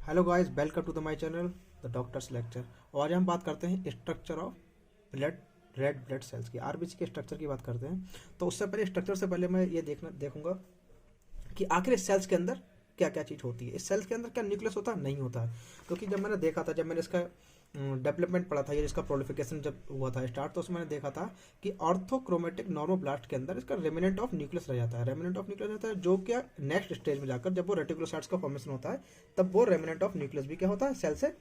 Hello guys, welcome to the my channel the doctors lecture. और आज हम बात करते हैं structure of blood red blood cells की, आरबीसी के स्ट्रक्चर की बात करते हैं। तो उससे पहले स्ट्रक्चर से पहले मैं ये देखूंगा कि आखिर इस सेल्स के अंदर क्या क्या चीज़ होती है। इस सेल्स के अंदर क्या न्यूक्लियस होता है? नहीं होता है। क्योंकि जब मैंने देखा था, जब मैंने इसका डेवलपमेंट पढ़ा था या इसका प्रोलिफिकेशन जब हुआ था स्टार्ट, तो उसमें मैंने देखा था कि ऑर्थोक्रोमेटिक नॉर्मोब्लास्ट के अंदर इसका रेमिनेंट ऑफ न्यूक्लियस रह जाता है। रेमिनेंट ऑफ न्यूक्लियस रहता है जो क्या नेक्स्ट स्टेज में जाकर जब वो रेटिकुलोसाइट्स का फॉर्मेशन होता है तब वो रेमिनेंट ऑफ न्यूक्लियस भी क्या होता है, सेल से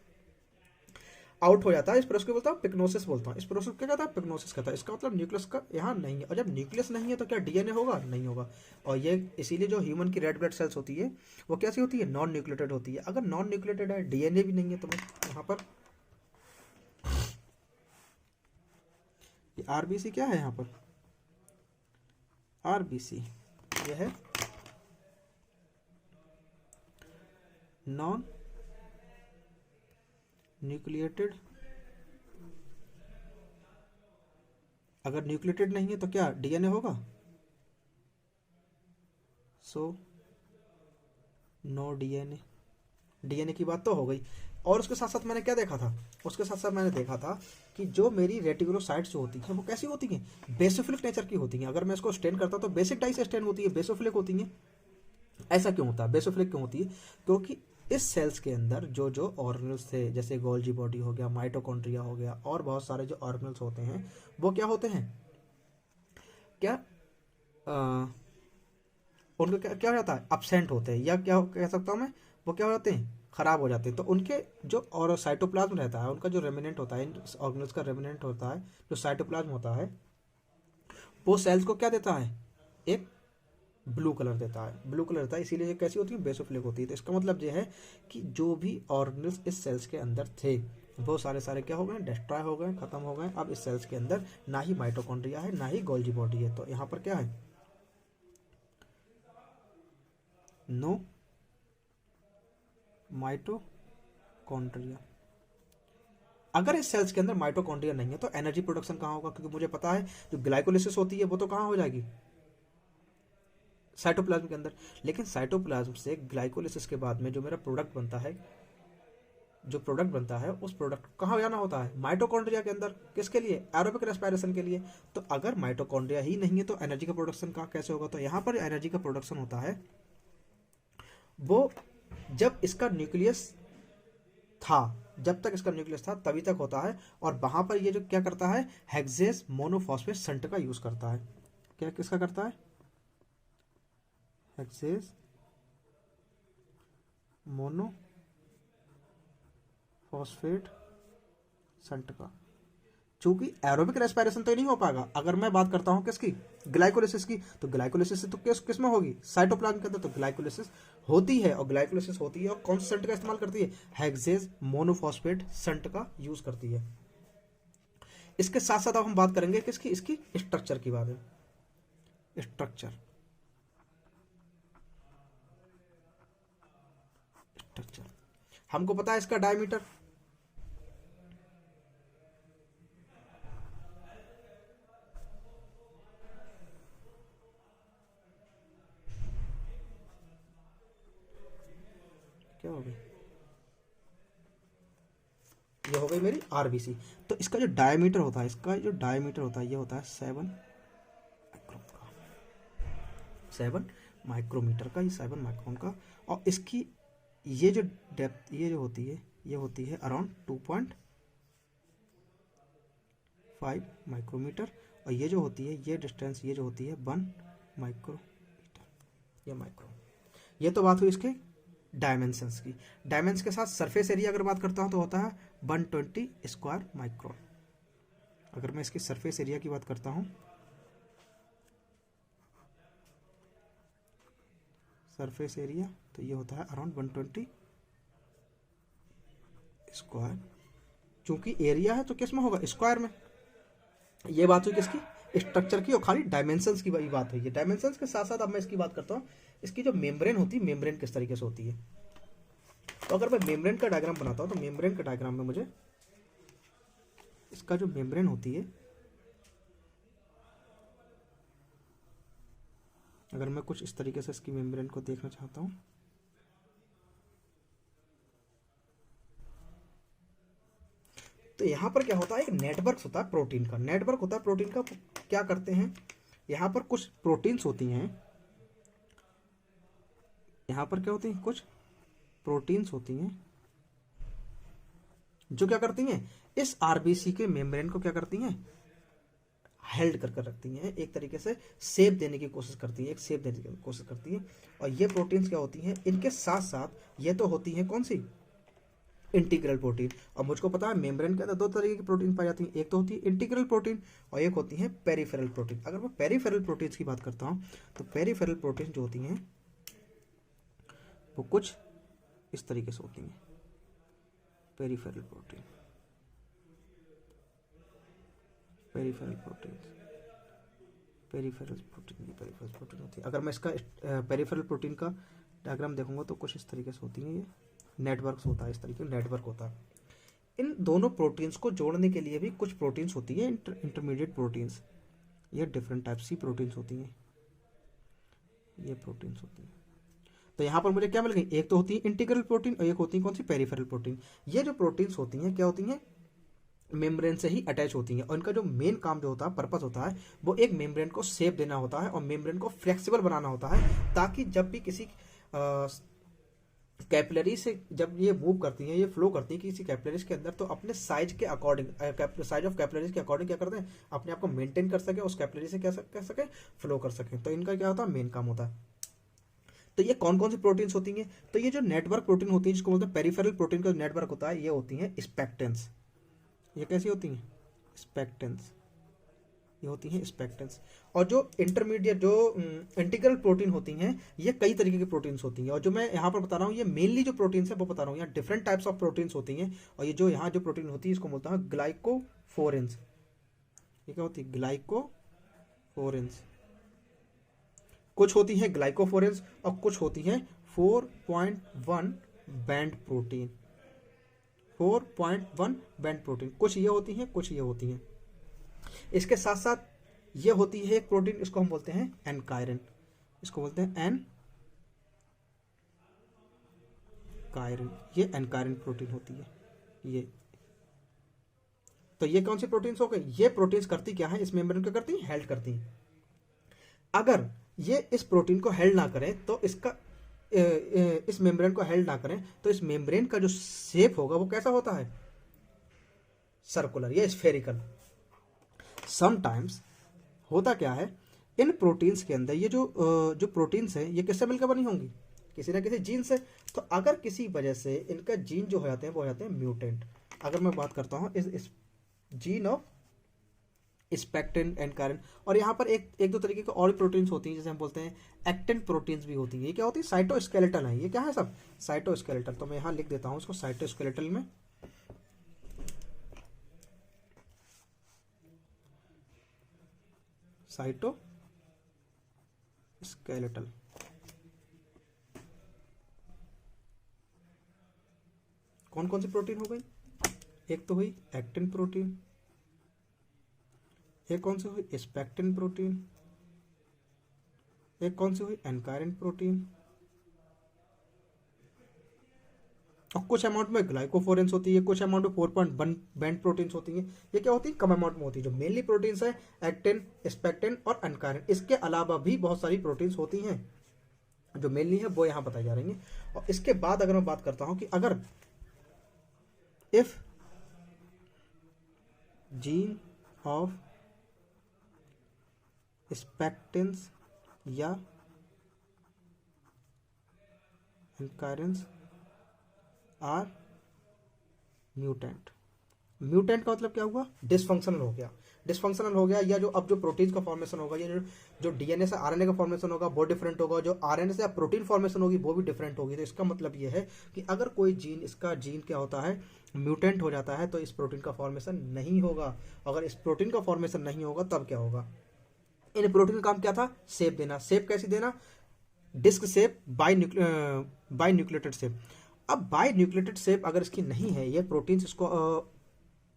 आउट हो जाता है। इस प्रोसेस को बोलता हूँ पिग्नोसिस बोलता हूँ। इस प्रोसेस क्या कहता है? पिग्नोसिस कहता है। इसका मतलब न्यूक्लियस का यहाँ नहीं है। और जब न्यूक्लियस नहीं है तो क्या डीएनए होगा? नहीं होगा। और ये इसीलिए जो ह्यूमन की रेड ब्लड सेल्स होती है वो कैसी होती है? नॉन न्यूक्लिएटेड होती है। अगर नॉन न्यूक्लिएटेड है, डीएनए भी नहीं है, तो मैं यहाँ पर आरबीसी क्या है? यहाँ पर आरबीसी ये है नॉन न्यूक्लिएटेड। अगर न्यूक्लिएटेड नहीं है तो क्या डीएनए होगा? So no DNA. डीएनए की बात तो हो गई। और उसके साथ साथ मैंने क्या देखा था? उसके साथ साथ मैंने देखा था कि जो मेरी रेटिकुलोसाइट्स जो होती हैं वो कैसी होती हैं? बेसोफिलिक नेचर की होती हैं। अगर मैं इसको स्टेन करता तो बेसिक डाई से स्टेन होती है, बेसोफिलिक होती हैं। ऐसा क्यों होता है? बेसोफिलिक क्यों होती है? क्योंकि इस सेल्स के अंदर जो जो ऑर्गेनल्स थे, जैसे गोल्जी बॉडी हो गया, माइटोकॉन्ड्रिया हो गया, और बहुत सारे जो ऑर्गेनल्स होते हैं वो क्या होते हैं, क्या उनका क्या हो जाता है? अपसेंट होते हैं, या क्या कह सकता हूँ मैं, वो क्या हो जाते हैं? खराब हो जाते हैं। तो उनके जो और साइटोप्लाज्म रहता है, उनका जो रेमिनेंट होता है, इन ऑर्गेनल्स का रेमिनेंट होता है, जो साइटोप्लाज्म होता है, वो सेल्स को क्या देता है? एक ब्लू कलर देता है। ब्लू कलर देता है, इसीलिए ये कैसी होती है? बेसोफिलिक होती है। तो इसका मतलब ये है कि जो भी ऑर्गेनल्स इस सेल्स के अंदर थे वो सारे सारे क्या हो गए? डिस्ट्रॉय हो गए, खत्म हो गए। अब इस सेल्स के अंदर ना ही माइटोकॉन्ड्रिया है, ना ही गोल्जी बॉडी है। तो यहाँ पर क्या है? No mitochondria. अगर इस सेल्स के अंदर माइटोकॉन्ड्रिया नहीं है तो एनर्जी प्रोडक्शन कहाँ होगा? क्योंकि मुझे पता है जो ग्लाइकोलिसिस होती है वो तो कहाँ हो जाएगी? साइटोप्लाज्म के अंदर। लेकिन साइटोप्लाज्म से ग्लाइकोलिसिस के बाद में जो मेरा प्रोडक्ट बनता है, जो प्रोडक्ट बनता है उस प्रोडक्ट को कहाँ जाना होता है? माइटोकॉन्ड्रिया के अंदर। किसके लिए? एरोबिक रेस्पिरेशन के लिए। तो अगर माइटोकॉन्ड्रिया ही नहीं है तो एनर्जी का प्रोडक्शन का कैसे होगा? तो यहाँ पर एनर्जी का प्रोडक्शन होता है वो जब इसका न्यूक्लियस था, जब तक इसका न्यूक्लियस था तभी तक होता है। और वहां पर ये जो क्या करता है? हेक्सेस मोनोफॉस्फेट संट का यूज करता है। क्या किसका करता है? हेक्सेस मोनोफॉस्फेट संट का। चूंकि एरोबिक रेस्पिरेशन तो नहीं हो पाएगा। अगर मैं बात करता हूं किसकी? ग्लाइकोलिसिस की। तो ग्लाइकोलिसिस तो किस में होगी? साइटोप्लाज्म के अंदर। तो ग्लाइकोलिसिस होती है, और ग्लाइकोलिसिस होती है और कौन से संट का इस्तेमाल करती है? हेक्सेस मोनोफॉस्फेट संट का यूज करती है। इसके साथ साथ अब हम बात करेंगे किसकी? इसकी स्ट्रक्चर की बात है। स्ट्रक्चर स्ट्रक्चर हमको पता है इसका डायमीटर। क्या हो गई? ये हो गई मेरी आरबीसी। तो इसका जो डायमीटर होता है, इसका जो डायमीटर होता है ये होता है 7 माइक्रोमीटर का। ये 7 माइक्रोन का। और इसकी ये जो डेप्थ ये जो होती है, ये होती है अराउंड 2.5 माइक्रोमीटर। और ये जो होती है, ये डिस्टेंस ये जो होती है 1 माइक्रोमीटर। ये माइक्रो। ये तो बात हुई इसके डायमेंशंस की। डायमेंशन के साथ सरफेस एरिया अगर बात करता हूँ तो होता है 120 स्क्वायर माइक्रोन। अगर मैं इसकी सरफेस एरिया की बात करता हूँ, सरफेस एरिया, तो ये होता है अराउंड 120 स्क्वायर। चूंकि एरिया है तो किस में होगा? स्क्वायर में। ये बात हुई किसकी? स्ट्रक्चर की। और खाली डायमेंशंस की बात हुई है। डायमेंशंस के साथ साथ अब मैं इसकी बात करता हूँ, इसकी जो मेम्ब्रेन होती है, मेम्ब्रेन किस तरीके से होती है। तो अगर मैं मेम्ब्रेन का डायग्राम बनाता हूँ तो मेम्ब्रेन के डायग्राम में मुझे इसका जो मेम्ब्रेन होती है, अगर मैं कुछ इस तरीके से इसकी मेम्ब्रेन को देखना चाहता हूँ, तो यहाँ पर क्या होता है, एक नेटवर्क होता है प्रोटीन का, नेटवर्क होता है प्रोटीन का। क्या करते हैं, यहाँ पर कुछ प्रोटीन्स होती हैं, यहाँ पर क्या होती हैं, कुछ प्रोटीन्स होती हैं जो क्या करती हैं, इस आरबीसी के मेम्ब्रेन को क्या करती हैं, हेल्ड कर रखती हैं, एक तरीके से शेप देने की कोशिश करती है, एक शेप देने की कोशिश करती है। और ये प्रोटीन्स क्या होती हैं, इनके साथ साथ ये तो होती हैं कौन सी, इंटीग्रल प्रोटीन। और मुझको पता है मेम्ब्रेन के अंदर दो तरीके की प्रोटीन पाई जाती हैं, एक तो होती है इंटीग्रल प्रोटीन और एक होती है पेरिफेरल प्रोटीन। अगर मैं पेरिफेरल प्रोटीन्स की बात करता हूँ तो पेरिफेरल प्रोटीन जो होती हैं वो कुछ इस तरीके से होती हैं, peripheral protein, peripheral protein, peripheral protein, peripheral protein होती है। अगर मैं इसका पेरिफेरल प्रोटीन का डायग्राम देखूंगा तो कुछ इस तरीके से होती है, ये नेटवर्क्स होता है, इस तरीके का नेटवर्क होता है। इन दोनों प्रोटीन्स को जोड़ने के लिए भी कुछ प्रोटीन्स होती है, इंटरमीडिएट प्रोटीन्स, ये डिफरेंट टाइप्स की प्रोटीन्स होती हैं, ये प्रोटीन्स होती हैं। तो यहाँ पर मुझे क्या मिल गई, एक तो होती है इंटीग्रल प्रोटीन और एक होती है कौन सी, पेरिफेरल प्रोटीन। ये जो प्रोटीन्स होती हैं क्या होती हैं, मेम्ब्रेन से ही अटैच होती हैं और इनका जो मेन काम जो होता है, पर्पस होता है, वो एक मेम्ब्रेन को शेप देना होता है और मेम्ब्रेन को फ्लेक्सिबल बनाना होता है, ताकि जब भी किसी कैपिलरी से जब ये मूव करती हैं, ये फ्लो करती हैं किसी कैपिलरीज के अंदर, तो अपने साइज के अकॉर्डिंग, साइज ऑफ कैपिलरीज के अकॉर्डिंग क्या करते हैं, अपने आप को मेंटेन कर सके, उस कैपिलरी से क्या कर सके, फ्लो कर सके। तो इनका क्या होता है, मेन काम होता है। तो ये कौन कौन सी प्रोटीन्स होती हैं, तो ये जो नेटवर्क प्रोटीन होती है जिसको बोलते हैं पेरिफेरल प्रोटीन का नेटवर्क होता है, ये होती हैं स्पेक्टेंस। ये कैसी होती हैं, स्पेक्टेंस, ये होती हैं स्पेक्टेंस। और जो इंटरमीडिएट जो इंटीग्रल प्रोटीन होती हैं, ये कई तरीके की प्रोटीन्स होती हैं। और जो मैं यहाँ पर बता रहा हूँ, ये मेनली जो प्रोटीन्स है वो बता रहा हूँ, यहाँ डिफरेंट टाइप्स ऑफ प्रोटीन्स होती हैं। और ये जो यहाँ जो प्रोटीन होती है इसको बोलता है ग्लाइकोफोरेंस। ये क्या होती है, ग्लाइकोफोरेंस। कुछ होती है ग्लाइकोफोरेंस और कुछ होती है 4.1 बैंड प्रोटीन, 4.1 बैंड प्रोटीन। कुछ ये होती हैं, कुछ ये होती हैं। इसके साथ साथ ये होती है एक प्रोटीन, इसको हम बोलते हैं एनकायरिन, इसको बोलते हैं एनकायरिन। ये एनकायरिन प्रोटीन होती है ये। तो ये कौन सी प्रोटीन्स हो गई, ये प्रोटीन्स करती क्या है, इस मेम्ब्रेन को करती है, हेल्ड करती हैं। अगर ये इस प्रोटीन को हेल्ड ना करें तो इसका इस मेम्ब्रेन को हेल्ड ना करें तो इस मेम्ब्रेन का जो शेप होगा वो कैसा होता है, सर्कुलर या स्फेरिकल। समटाइम्स होता क्या है, इन प्रोटीन्स के अंदर ये जो प्रोटीन्स है ये किससे मिलकर बनी होंगी, किसी ना किसी जीन से। तो अगर किसी वजह से इनका जीन जो हो जाते हैं वो हो जाते हैं म्यूटेंट। अगर मैं बात करता हूँ इस जीन ऑफ स्पेक्टिन एनकायरिन। और यहाँ पर एक दो तरीके के और प्रोटीन्स होती हैं, जैसे हम बोलते हैं एक्टिन प्रोटीन्स भी होती है। ये क्या होती है, साइटोस्केलेटल है। ये क्या है सब, साइटोस्केलेटल। तो मैं यहाँ लिख देता हूँ इसको साइटोस्केलेटल में। साइटोस्केलेटल। कौन कौन सी प्रोटीन हो गई, एक तो हुई एक्टिन प्रोटीन, एक कौन सी हुई स्पेक्टिन प्रोटीन, एक कौन सी हुई एनकायरिन प्रोटीन, और कुछ अमाउंट में ग्लाइकोफोरेंस होती है, कुछ अमाउंट में 4.1 बैंड प्रोटीन्स होती हैं। ये क्या होती है, कम अमाउंट में होती है। जो मेनली प्रोटीन्स है एक्टिन, स्पेक्टिन और एनकायरिन। इसके अलावा भी बहुत सारी प्रोटीन्स होती हैं जो मेनली है वो यहाँ बताई जा रही हैं। और इसके बाद अगर मैं बात करता हूँ कि अगर इफ जीन ऑफ स्पेक्टिन्स या एनकायरिन्स आर म्यूटेंट। म्यूटेंट का मतलब क्या हुआ, डिसफंक्शनल हो गया। डिसफंक्शनल हो गया, या जो अब जो प्रोटीन का फॉर्मेशन होगा, या जो डीएनए से आरएनए का फॉर्मेशन होगा वो डिफरेंट होगा, जो आरएनए से प्रोटीन फॉर्मेशन होगी वो भी डिफरेंट होगी। तो इसका मतलब ये है कि अगर कोई जीन, इसका जीन क्या होता है, म्यूटेंट हो जाता है, तो इस प्रोटीन का फॉर्मेशन नहीं होगा। अगर इस प्रोटीन का फॉर्मेशन नहीं होगा तब क्या होगा, इन प्रोटीन का काम क्या था, शेप देना। शेप कैसी देना, disc shape, bi nucleotide shape. अब बाई न्यूक्लियोटाइड शेप अगर इसकी नहीं है, ये प्रोटीन्स इसको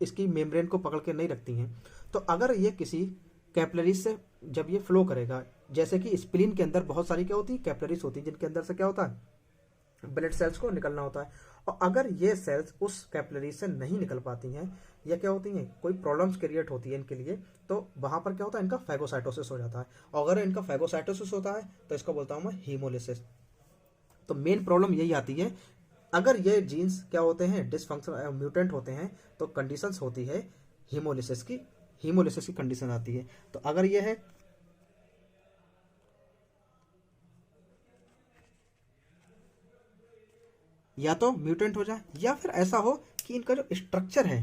इसकी मेम्ब्रेन को पकड़ के नहीं रखती हैं, तो अगर ये किसी कैपिलरीज से जब ये फ्लो करेगा, जैसे कि स्प्लीन के अंदर बहुत सारी क्या होती है, कैपिलरीज होती हैं, जिनके अंदर से क्या होता है, ब्लड सेल्स को निकलना होता है। और अगर ये सेल्स उस कैपिलरी से नहीं निकल पाती हैं या क्या होती हैं, कोई प्रॉब्लम्स क्रिएट होती है इनके लिए, तो वहां पर क्या होता है, इनका फैगोसाइटोसिस हो जाता है। और अगर इनका फैगोसाइटोसिस होता है तो इसको बोलता हूं मैं हीमोलिसिस। तो मेन प्रॉब्लम यही आती है, अगर ये जीन्स क्या होते हैं, डिसफंक्शन म्यूटेंट होते हैं, तो कंडीशंस होती है हीमोलिसिस की कंडीशन आती है। तो अगर ये है या तो म्यूटेंट हो जाए या फिर ऐसा हो कि इनका जो स्ट्रक्चर है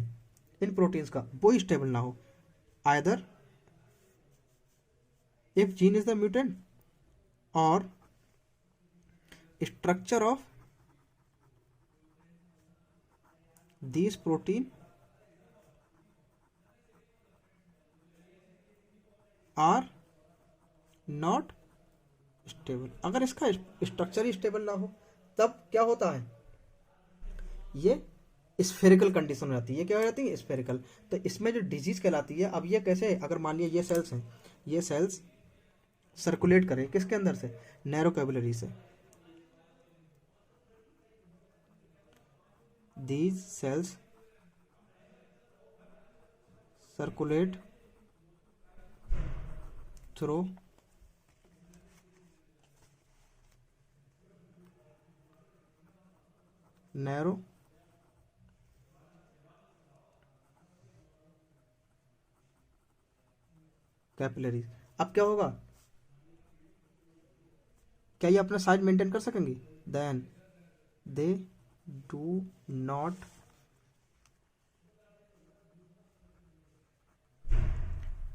इन प्रोटीन्स का वो स्टेबल ना हो। Either if gene is the mutant और structure of this protein are not stable. अगर इसका स्ट्रक्चर ही स्टेबल ना हो तब क्या होता है, ये स्फेरिकल कंडीशन हो जाती है। ये क्या हो जाती है, स्फेरिकल। तो इसमें जो डिजीज कहलाती है, अब ये कैसे, अगर मान लिया ये सेल्स हैं, ये सेल्स सर्कुलेट करें किसके अंदर से, नैरो कैपिलरी से, these cells circulate through narrow capillary. अब क्या होगा, क्या ये अपना साइज मेंटेन कर सकेंगी, then they do not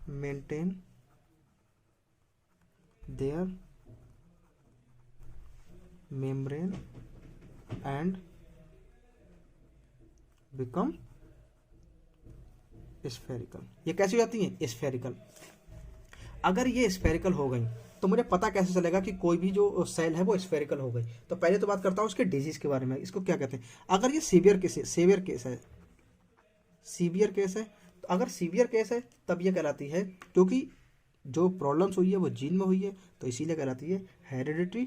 maintain their membrane and become spherical. ये कैसी हो जाती है, स्फेरिकल। अगर ये स्फेरिकल हो गई तो मुझे पता कैसे चलेगा कि कोई भी जो सेल है वो स्फेरिकल हो गई। तो पहले तो बात करता हूँ उसके डिजीज के बारे में, इसको क्या कहते हैं। अगर ये सीवियर केस है, सीवियर केस है, तो अगर सीवियर केस है तब ये कहलाती है, क्योंकि जो प्रॉब्लम्स हुई है वो जीन में हुई है, तो इसीलिए कहलाती है हेरिडिटरी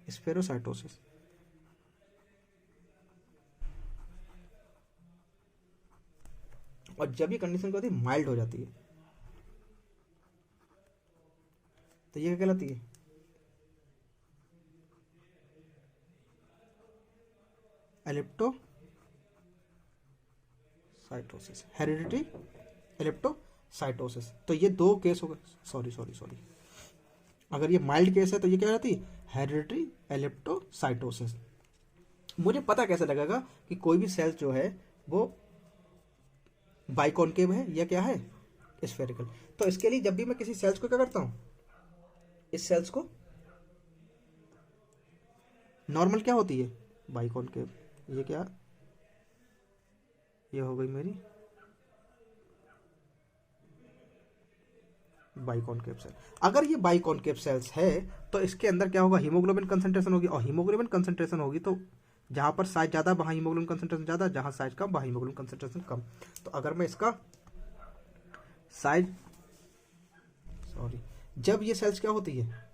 स्फेरोसाइटोसिस। और जब ये कंडीशन क्या होती है, माइल्ड हो जाती है, तो ये क्या कहलाती है, एलिप्टोसाइटोसिस, हेरिडिटरी एलिप्टोसाइटोसिस। तो ये दो केस हो गए, सॉरी, अगर ये माइल्ड केस है तो ये क्या रहती है, हेरिडिटरी एलिप्टोसाइटोसिस। मुझे पता कैसे लगेगा कि कोई भी सेल जो है वो बाइकॉनकेव है या क्या है, स्फेरिकल। तो इसके लिए जब भी मैं किसी सेल्स को क्या करता हूं, इस सेल्स को नॉर्मल क्या होती है, बाइकॉनकेव। ये क्या, ये हो गई मेरी बाइकॉनकेव सेल। अगर ये बाइकॉनकेव सेल्स है तो इसके अंदर क्या होगा, हीमोग्लोबिन कंसंट्रेशन होगी, और हीमोग्लोबिन कंसंट्रेशन होगी तो जहां पर साइज ज्यादा वहां हीमोग्लोबिन कंसंट्रेशन ज्यादा, जहां साइज कम वहां हीमोग्लोबिन कंसंट्रेशन कम। तो अगर मैं इसका साइज जब ये सेल्स क्या होती है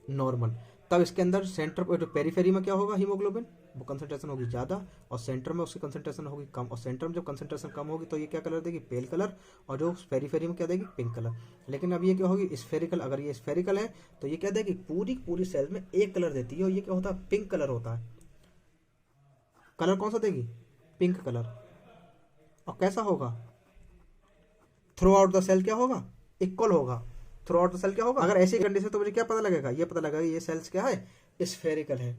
नॉर्मल, तब इसके अंदर सेंटर जो पेरीफेरी में क्या होगा, हीमोग्लोबिन वो कंसंट्रेशन होगी ज़्यादा, और सेंटर में उसकी कंसंट्रेशन होगी कम। और सेंटर में जब कंसंट्रेशन कम होगी तो ये क्या कलर देगी, पेल कलर, और जो पेरीफेरी में क्या देगी, पिंक कलर। लेकिन अब ये क्या होगी, स्फेरिकल। अगर ये स्फेरिकल है तो ये क्या देगी, पूरी पूरी सेल में एक कलर देती है, और ये क्या होता है, पिंक कलर होता है। कलर कौन सा देगी, पिंक कलर। और कैसा होगा, थ्रू आउट द सेल क्या होगा, इक्वल होगा। थ्रू आउट द सेल क्या होगा, अगर ऐसी कंडीशन तो मुझे क्या पता लगेगा, ये पता लगेगा ये सेल्स क्या है, स्फेरिकल है।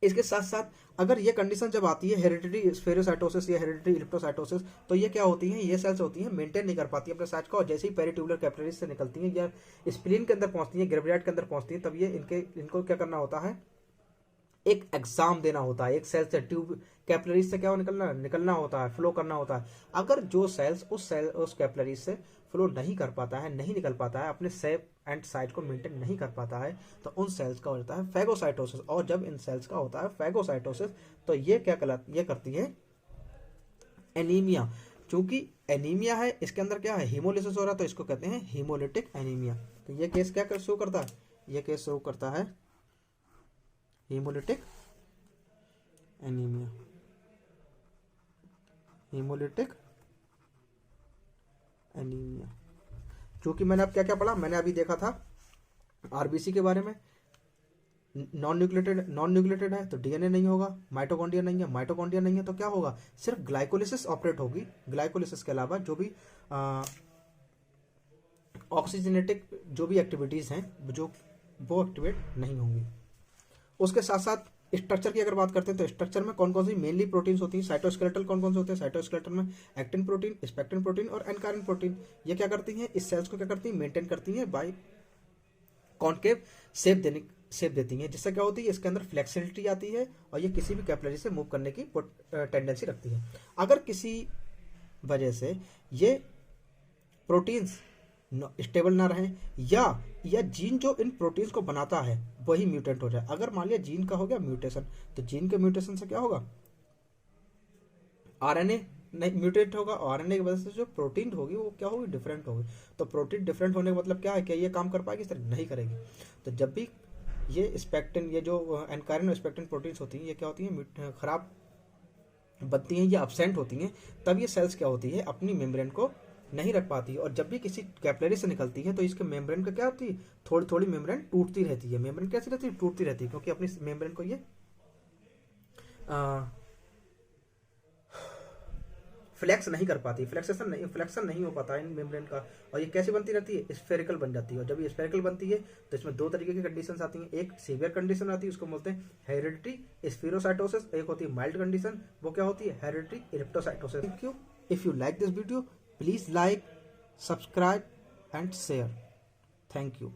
इसके साथ साथ अगर ये कंडीशन जब आती है हेरिडिटरी स्फेरोसाइटोसिस या हेरिडिटरी इलिप्टोसाइटोसिस, तो ये क्या होती हैं, ये सेल्स होती हैं मेंटेन नहीं कर पाती अपने साइज को, और जैसे ही पेरिट्यूबुलर कैपिलरीज से निकलती हैं या स्प्लीन के अंदर पहुंचती हैं, ग्रेवियार्ड के अंदर पहुंचती हैं, तब ये इनको क्या करना होता है, एक एग्जाम देना होता है। एक सेल से ट्यूब कैपिलरीज से क्या निकलना होता है, फ्लो करना होता है। अगर जो सेल्स उस कैपिलरीज से फ्लो नहीं कर पाता है, नहीं निकल पाता है, अपने शेप एंड साइज को मेंटेन नहीं कर पाता है, तो उन सेल्स का होता है फैगोसाइटोसिस। और जब इन सेल्स का होता है फैगोसाइटोसिस तो ये क्या ये करती है, एनीमिया। चूंकि एनीमिया है, इसके अंदर क्या है, हीमोलिसिस हो रहा है, तो इसको कहते हैं हीमोलिटिक एनीमिया। तो ये केस क्या शो करता है, ये केस शो करता है हीमोलिटिक एनीमिया, हीमोलिटिक एनीमिया। क्योंकि मैंने अब क्या क्या पढ़ा, मैंने अभी देखा था आरबीसी के बारे में, नॉन न्यूक्लिएटेड है तो डीएनए नहीं होगा, माइटोकॉन्ड्रिया नहीं है तो क्या होगा, सिर्फ ग्लाइकोलिसिस ऑपरेट होगी। ग्लाइकोलिसिस के अलावा जो भी ऑक्सीजनेटिक जो भी एक्टिविटीज हैं जो वो एक्टिवेट नहीं होंगी। उसके साथ साथ स्ट्रक्चर की अगर बात करते हैं तो स्ट्रक्चर में कौन कौन सी मेनली प्रोटीन्स होती हैं, साइटोस्केलेटल कौन कौन से होते हैं, साइटोस्केलेटल में एक्टिन प्रोटीन, स्पेक्टिन प्रोटीन और एनकारिन प्रोटीन। ये क्या करती हैं, इस सेल्स को क्या करती हैं, मेंटेन करती हैं बाय कॉन्केव शेप देती हैं, जिससे क्या होती है, इसके अंदर फ्लेक्सिबिलिटी आती है और ये किसी भी कैपिलरी से मूव करने की टेंडेंसी रखती है। अगर किसी वजह से ये प्रोटीन्स स्टेबल ना रहें या जीन जो इन प्रोटीन्स को बनाता है वही म्यूटेंट हो जाए, अगर मान लिया जीन का हो गया म्यूटेशन, तो जीन के म्यूटेशन से क्या होगा, आरएनए नहीं म्यूटेट होगा, और आरएनए की वजह से जो प्रोटीन होगी वो क्या होगी, डिफरेंट होगी। तो प्रोटीन डिफरेंट होने का मतलब क्या है, कि ये काम कर पाएगी, इस तरह नहीं करेगी। तो जब भी ये स्पेक्टिन, ये जो एनकारिन और स्पेक्टिन प्रोटीन्स होती हैं, ये क्या होती हैं, खराब बनती हैं, ये अब्सेंट होती हैं, तब ये सेल्स क्या होती है, अपनी मेम्ब्रेन को नहीं रख पाती है। और जब भी किसी कैपिलरी से निकलती है तो इसके मेम्ब्रेन का क्या होती है, थोड़ी थोड़ी मेम्ब्रेन टूटती रहती है। मेम्ब्रेन कैसी रहती है, टूटती रहती है, क्योंकि अपनी मेम्ब्रेन को ये फ्लेक्स नहीं कर पाती, फ्लेक्शन नहीं हो पाता इन मेम्ब्रेन का। और ये कैसे बनती रहती है, स्फेरिकल बन जाती है। और जब ये स्फेरिकल बनती है तो इसमें दो तरीके की कंडीशंस आती हैं, एक सीवियर कंडीशन आती है, उसको बोलते हैं हेरिडिटी स्फीरोसाइटोसिस, एक होती है माइल्ड कंडीशन, वो क्या होती है, hereditary elliptocytosis. Thank you. If you like this video, please like, subscribe and share. Thank you.